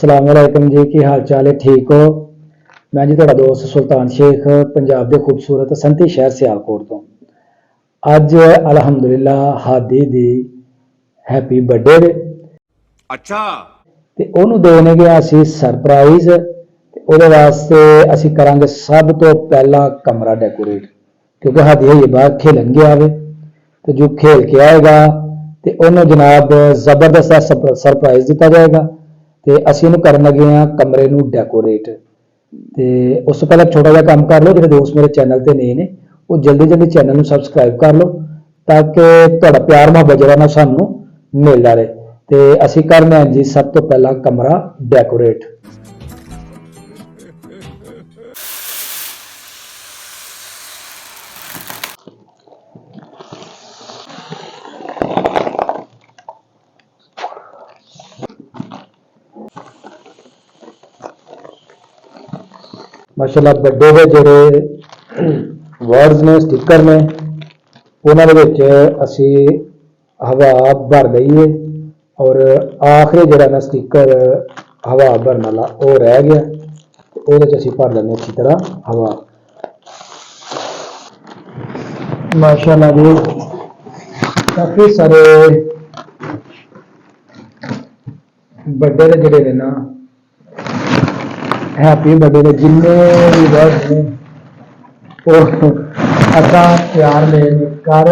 अस्सलाम वालेकुम जी, की हाल चाल है? ठीक हो? मैं जी तुहाडा दोस्त सुल्तान शेख पंजाब के खूबसूरत संती शहर सियालकोट तो अज अलहमदुलिल्ला हादी दी हैप्पी बर्थडे वे अच्छा। ते ओनू देने गया असी सरप्राइज ते ओदे वास्ते असी करांगे सब तो पहला कमरा डेकोरेट क्योंकि हादी है बाहर खेलन गया वे तो जो खेल के आएगा तो ओनू जनाब जबरदस्त सरप्राइज दिता जाएगा तो असी ਉਹਨੂੰ ਕਰਨ ਲੱਗੇ ਹਾਂ ਕਮਰੇ ਨੂੰ ਡੈਕੋਰੇਟ ਤੇ ਉਸ ਤੋਂ ਪਹਿਲਾਂ ਛੋਟਾ ਜਿਹਾ ਕੰਮ ਕਰ ਲਓ ਜਿਹੜੇ ਦੋਸਤ ਮੇਰੇ ਚੈਨਲ ਤੇ ਨਏ ਨੇ ਉਹ ਜਲਦੀ ਜਲਦੀ ਚੈਨਲ ਨੂੰ ਸਬਸਕ੍ਰਾਈਬ ਕਰ ਲਓ ਤਾਂ ਕਿ ਤੁਹਾਡਾ ਪਿਆਰ ਮੁਹੱਬਤ ਜਿਹੜਾ ਨਾ ਸਾਨੂੰ ਮਿਲਦਾ ਰਹੇ ਤੇ ਅਸੀਂ ਕਰਨਾ ਹੈ ਜੀ ਸਭ ਤੋਂ ਪਹਿਲਾਂ ਕਮਰਾ ਡੈਕੋਰੇਟ माशाल्लाह बड़े के जोड़े वर्ड्स ने स्टिकर ने उन्होंने असी हवा भर गई है और आखिरी जरा ना स्टिकर हवा भरने वाला वो रह गया वो असी भर लें अच्छी तरह हवा। माशाल्लाह जी काफ़ी सारे बड़े जोड़े ने ना हैप्पी बर्थडे के जिन्ने भी वर्ड ने वो असा प्यार में कर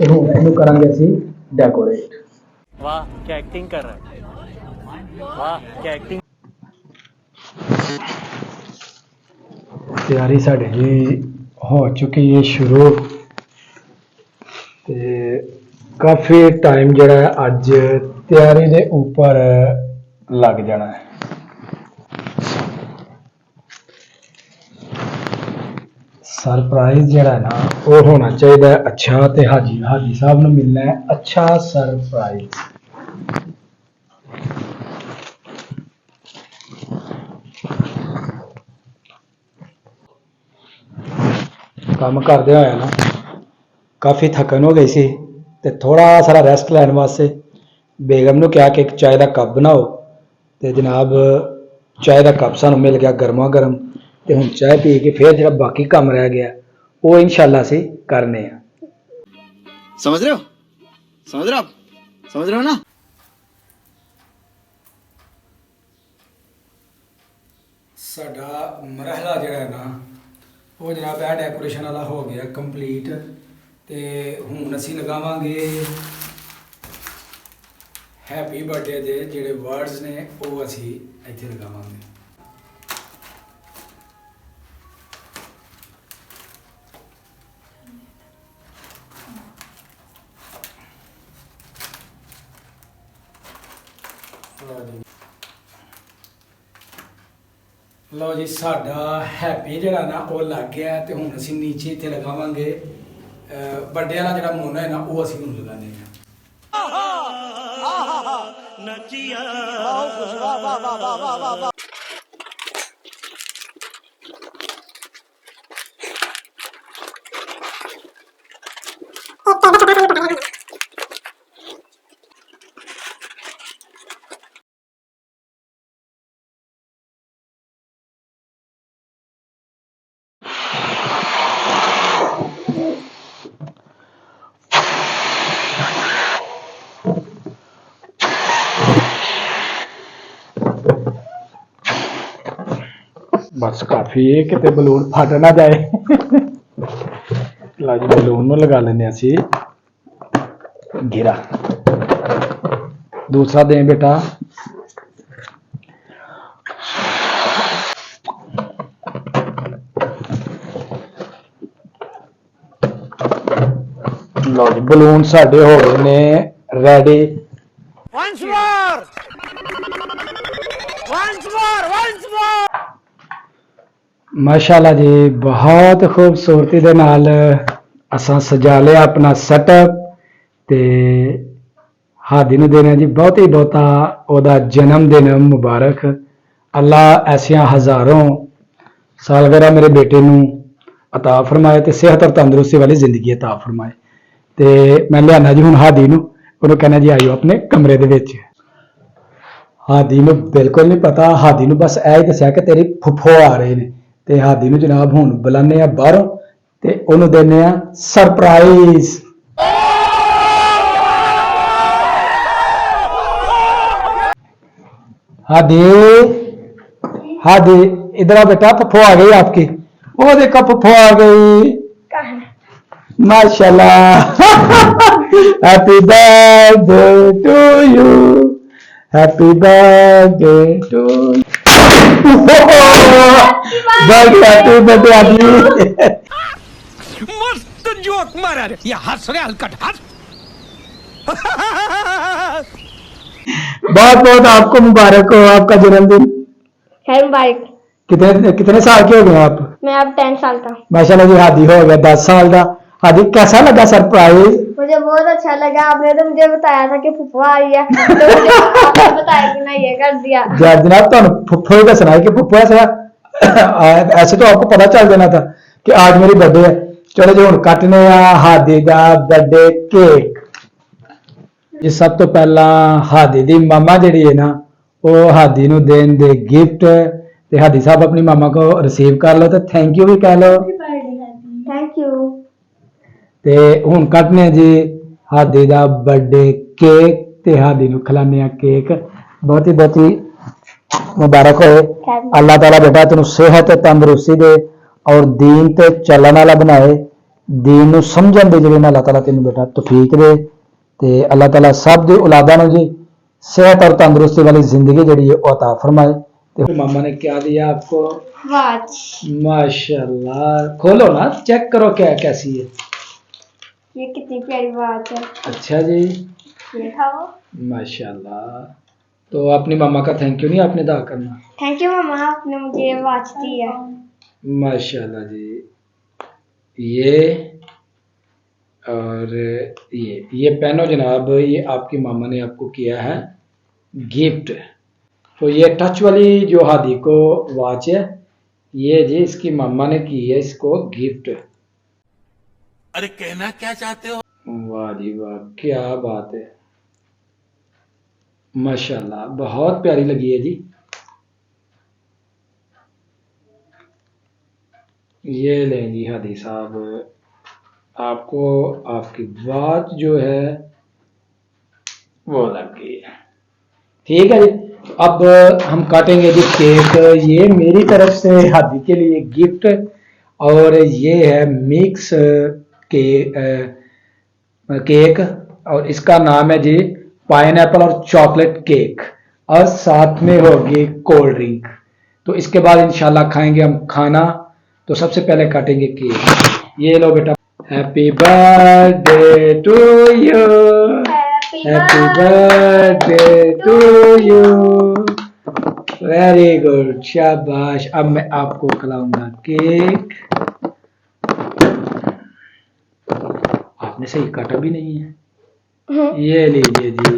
इनू करांगे असी डेकोरेट। वाह क्या एक्टिंग कर रहा है, वाह क्या एक्टिंग। तैयारी साड़ी जी हो चुकी है शुरू ते काफ़ी टाइम जड़ा अज तैयारी के ऊपर लग जाना है। सरप्राइज जड़ा है ना वो होना चाहिए अच्छा ते हाजी साहब ने मिलना है अच्छा सरप्राइज। काम करदे होया ना काफ़ी थकन हो गई सी ते थोड़ा सारा रेस्ट लैन वास्ते बेगम ने कहा कि एक चाय का कप बनाओ ते जनाब चाय का कप सानू मिल गया गर्मा गर्म ते हुण चाय पी के फिर जो बाकी काम रह गया वो इंशाल्लाह असीं करने हैं। समझ रहे हो, समझ रहे हो आप, समझ रहे हो ना। साडा मरहला जिहड़ा है ना वो जनाब है डेकोरेशन वाला हो गया कंप्लीट ते हुण असीं लगावांगे हैप्पी बर्थडे दे जिहड़े वर्ड्स ने वो असीं इत्थे लगावांगे। लो जी साडा हैप्पी जड़ा ना वो लग गया तो हुण असीं नीचे इत्थे लगावांगे बड्डे वाला जड़ा मोना है ना वो असीं हुण लगाने हैं। बस काफी है कि बलून फट ना जाए। ला जी बलून लगा लेने असी गिरा दूसरा दें बेटा। लो जी बलून साडे हो गए ने रेडी। माशाल्लाह जी बहुत खूबसूरती दे नाल असां सजा लिया अपना सेटअप ते हादी नूं देना जी बहुत ही बहुता ओदा जन्मदिन मुबारक। अल्लाह ऐसियां हज़ारों सालगिरह मेरे बेटे नूं अता फरमाए ते सेहत और तंदुरुस्ती वाली जिंदगी अता फरमाए। ते मैं लियाना जी हुण हादी नूं, उहनूं कहना जी आइयो अपने कमरे दे विच। ਹਾਦੀ ਨੂੰ ਬਿਲਕੁਲ ਨਹੀਂ ਪਤਾ, ਹਾਦੀ ਨੂੰ ਬਸ ਇਹ ਹੀ ਦੱਸਿਆ ਕਿ ਤੇਰੀ ਫੁੱਫੋ ਆ ਰਹੇ ਨੇ, ਤੇ ਹਾਦੀ ਨੂੰ ਜਨਾਬ ਹੁਣ ਬੁਲਾਉਂਦੇ ਆ ਬਾਹਰੋਂ ਤੇ ਉਹਨੂੰ ਦਿੰਦੇ ਆ ਸਰਪ੍ਰਾਈਜ਼। हादी हादी इधर आओ बेटा, पप्पो आ गई आपकी। ओ देखो पप्पो आ गई, माशाल्लाह। Happy birthday to you, happy birthday to happy birthday Adi. मस्त जोक मारा रे, ये हंस रे हलकट हंस। बहुत बहुत आपको मुबारक हो, आपका जन्मदिन। है मुबारक। कितने कितने साल के हो गए आप? मैं अब 10 साल का। माशाल्लाह जी, हादी हो गया 10 साल का। हादी कैसा लगा सरप्राइज? मुझे बहुत अच्छा लगा, आपने तो मुझे बताया था कि फुफा आई है, तो मुझे आपने बताया कि मैं ये कर दिया। जनाब तो फुफ्फो ही दसना है कि फुफ्फो ऐसा ऐसे तो आपको पता चल जाना था कि आज मेरी बर्थडे है। चलो जी हुण कटने आ हादी दा बर्थडे केक। जी सब तो पहला हादी दी मामा जिहड़ी है ना, वो हादी नूं देण दे गिफ्ट, ते हादी साहब अपनी मामा को रिसीव कर लो ते थैंक यू भी कह लो। Thank you. ते हुण कटने जी हादी दा बर्थडे केक, ते हादी नूं खिलाने आ केक। बहुत ही मुबारक होए, अल्लाह ताला बेटा तेनू सेहत तंदुरुस्ती दे और दीन ते चलन वाला बनाए, दीन नूं समझण दी जिहड़ी अल्लाह ताला तेनू बेटा तौफीक दे, ते अल्लाह ताला सब दी औलादा नूं जी सेहत और तंदुरुस्ती वाली जिंदगी जिहड़ी है वो अता फरमाए। ते मामा ने क्या दिया आपको? वॉच। माशाल्लाह, खोलो ना, चेक करो क्या कैसी है। ये कितनी प्यारी वॉच है। अच्छा जी, ये खाओ। माशाल्लाह। तो अपनी मामा का थैंक यू नहीं आपने अदा करना? थैंक यू मामा, आपने मुझे ये वॉच दी है। माशाल्लाह जी। ये और ये पहनो जनाब, ये आपकी मामा ने आपको किया है गिफ्ट। तो ये टच वाली जो हादी को वॉच है, ये जी इसकी मामा ने की है इसको गिफ्ट। अरे कहना क्या चाहते हो? वाह जी वाह, क्या बात है, माशाल्लाह बहुत प्यारी लगी है जी। ये लें जी हादी साहब, आपको आपकी बात जो है वो लग गई है। ठीक है जी, अब हम काटेंगे जी केक। ये मेरी तरफ से हादी के लिए गिफ्ट, और ये है मिक्स केक, और इसका नाम है जी पाइनएप्पल और चॉकलेट केक, और साथ में होगी कोल्ड ड्रिंक। तो इसके बाद इंशाल्लाह खाएंगे हम खाना। तो सबसे पहले काटेंगे केक। ये लो बेटा, happy birthday to you, happy birthday to you. Very good, शाबाश। अब मैं आपको खिलाऊंगा केक। आपने सही काटा भी नहीं है। ये लीजिए जी,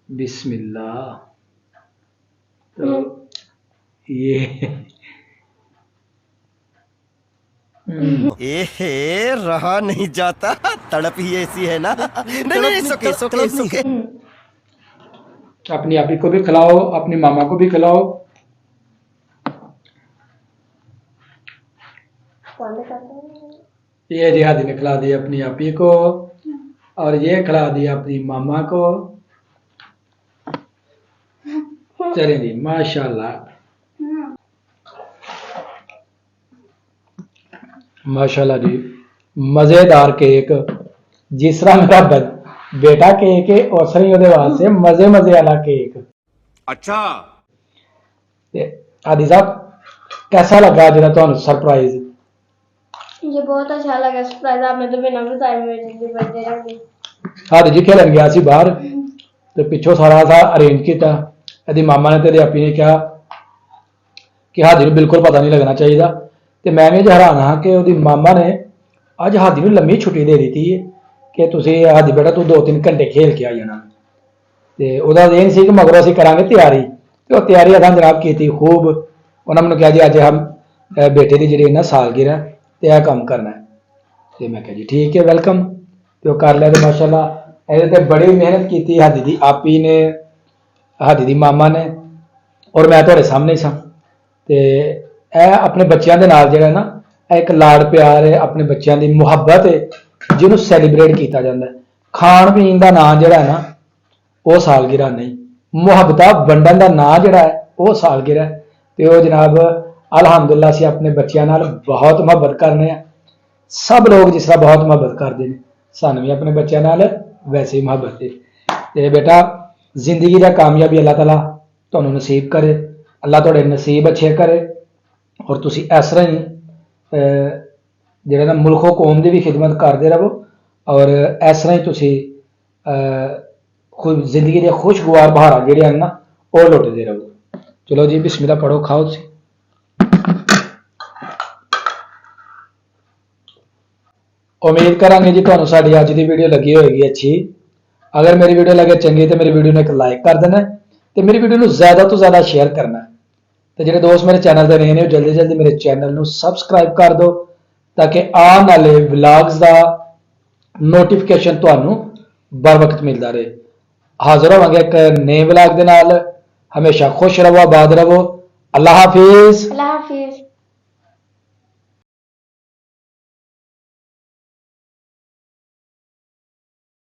बिस्मिल्लाह। तो ये एहे रहा नहीं जाता, तड़प ही ऐसी है ना। नहीं सोके अपनी आपी को भी खिलाओ, अपनी मामा को भी खिलाओ। ये जी हादी ने खिला दी अपनी आपी को, और ये खिला दिया अपनी मामा को। चले जी, माशाल्लाह माशाल्लाह जी, मजेदार केक। जिस तरह मेरा बेटा केक है, उस तरह ही वास्ते मजे वाला केक। अच्छा हादी साहब कैसा लगा जरा तो सरप्राइज? मुझे बहुत अच्छा लगा सरप्राइज, आपने तो बिना बताए मेरी बर्थडे रख दी। हादी जी खेलन गया सी बाहर, तो पिछों सारा सा अरेंज किया। यदि मामा ने तेरे आपी ने कहा कि हादी नूं बिल्कुल पता नहीं लगना चाहिए, तो मैं भी हैरान हाँ कि ਉਹਦੀ मामा ने अज हादी ਨੂੰ लम्मी छुट्टी दे दी थी कि तुसी हादी बेटा तू 2-3 घंटे खेल के आ जाना। ਤੇ ਉਹਦਾ ਇਹ ਸੀ ਕਿ ਮਗਰੋਂ ਅਸੀਂ ਕਰਾਂਗੇ ਤਿਆਰੀ, ਤੇ ਉਹ ਤਿਆਰੀ ਅਸਾਂ ਜਨਾਬ ਕੀਤੀ ਖੂਬ। ਉਹਨਾਂ ਮੈਨੂੰ ਕਿਹਾ ਜੀ ਅੱਜ ਹਮ ਬੇਟੇ ਦੀ ਜਿਹੜੀ ਨਾ ਸਾਲਗਿਰਾ ਤੇ ਇਹ ਕੰਮ ਕਰਨਾ ਹੈ। ਤੇ ਮੈਂ ਕਿਹਾ ਜੀ ਠੀਕ ਹੈ ਵੈਲਕਮ। ਤੇ ਉਹ ਕਰ ਲਿਆ। ਤੇ ਮਾਸ਼ਾਅੱਲਾ ਇਹਦੇ ਤੇ ਬੜੀ ਮਿਹਨਤ ਕੀਤੀ ਹਾਦੀ ਦੀ ਆਪੀ ਨੇ, ਹਾਦੀ ਦੀ ਮਾਮਾ ਨੇ ਔਰ ਮੈਂ ਤੁਹਾਡੇ ਸਾਹਮਣੇ ਹੀ ਸਾਂ। ਤੇ ਇਹ ਆਪਣੇ ਬੱਚਿਆਂ ਦੇ ਨਾਲ ਜਿਹੜਾ ਨਾ ਇਹ ਇੱਕ ਲਾਡ ਪਿਆਰ ਹੈ, ਆਪਣੇ ਬੱਚਿਆਂ ਦੀ ਮੁਹੱਬਤ ਹੈ ਜਿਹਨੂੰ ਸੈਲੀਬ੍ਰੇਟ ਕੀਤਾ ਜਾਂਦਾ ਹੈ। ਖਾਣ ਪੀਣ ਦਾ ਨਾਂ ਜਿਹੜਾ ਹੈ ਨਾ ਉਹ ਸਾਲਗਿਰਾ ਨਹੀਂ, ਮੁਹੱਬਤਾਂ ਵੰਡਣ ਦਾ ਨਾਂ ਜਿਹੜਾ ਹੈ ਉਹ ਸਾਲਗਿਰਾ ਹੈ। ਤੇ ਉਹ ਜਨਾਬ ਅਲਹਮਦੁਲਿਲਾ ਅਸੀਂ ਆਪਣੇ ਬੱਚਿਆਂ ਨਾਲ ਬਹੁਤ ਮੁਹੱਬਤ ਕਰਨੇ ਆ। ਸਭ ਲੋਕ ਜਿਸ ਤਰ੍ਹਾਂ ਬਹੁਤ ਮੁਹੱਬਤ ਕਰਦੇ ਨੇ ਸਾਨੂੰ ਵੀ ਆਪਣੇ ਬੱਚਿਆਂ ਨਾਲ ਵੈਸੇ ਹੀ ਮੁਹੱਬਤ ਹੈ। ਤੇ ਬੇਟਾ ਜ਼ਿੰਦਗੀ ਦਾ ਕਾਮਯਾਬੀ ਅੱਲਾਹ ਤਾਲਾ ਤੁਹਾਨੂੰ ਨਸੀਬ ਕਰੇ, ਅੱਲਾਹ ਤੁਹਾਡੇ ਨਸੀਬ ਅੱਛੇ ਕਰੇ ਔਰ ਤੁਸੀਂ ਇਸ ਤਰ੍ਹਾਂ ਹੀ ਜਿਹੜਾ ਨਾ ਮੁਲਕੋ ਕੌਮ ਦੀ ਵੀ ਖਿਦਮਤ ਕਰਦੇ ਰਹੋ ਔਰ ਇਸ ਤਰ੍ਹਾਂ ਹੀ ਤੁਸੀਂ ਖੁਦ ਜ਼ਿੰਦਗੀ ਦੇ ਖੁਸ਼ਗਵਾਰ ਬਹਾਰਾਂ ਜਿਹੜੇ ਹਨ ਨਾ ਉਹ ਲੁੱਟਦੇ ਰਹੋ। ਚਲੋ ਜੀ ਬਿਸਮਿਲ੍ਲਾ ਪੜੋ, ਖਾਓ ਤੁਸੀਂ। ਉਮੀਦ ਕਰਾਂਗੇ ਜੀ ਤੁਹਾਨੂੰ ਸਾਡੀ ਅੱਜ ਦੀ ਵੀਡੀਓ ਲੱਗੀ ਹੋਏਗੀ ਅੱਛੀ। ਅਗਰ ਮੇਰੀ ਵੀਡੀਓ ਲੱਗੇ ਚੰਗੀ ਤੇ ਮੇਰੀ ਵੀਡੀਓ ਨੂੰ ਇੱਕ ਲਾਈਕ ਕਰ ਦੇਣਾ ਤੇ ਮੇਰੀ ਵੀਡੀਓ ਨੂੰ ਜ਼ਿਆਦਾ ਤੋਂ ਜ਼ਿਆਦਾ ਸ਼ੇਅਰ ਕਰਨਾ। ਤੇ ਜਿਹੜੇ ਦੋਸਤ ਮੇਰੇ ਚੈਨਲ ਤੇ ਨਵੇਂ ਨੇ ਉਹ ਜਲਦੀ ਜਲਦੀ ਮੇਰੇ ਚੈਨਲ ਨੂੰ ਸਬਸਕ੍ਰਾਈਬ ਕਰ ਦਿਓ ਤਾਂ ਕਿ ਆਉਣ ਵਾਲੇ ਵਲੌਗਸ ਦਾ ਨੋਟੀਫਿਕੇਸ਼ਨ ਤੁਹਾਨੂੰ बर वक्त मिलता रहे। हाजिर होवांगे एक नए वलॉग दे नाल। हमेशा खुश रहो, आबाद रहो। अल्लाह हाफिज। अल्लाह हाफिज।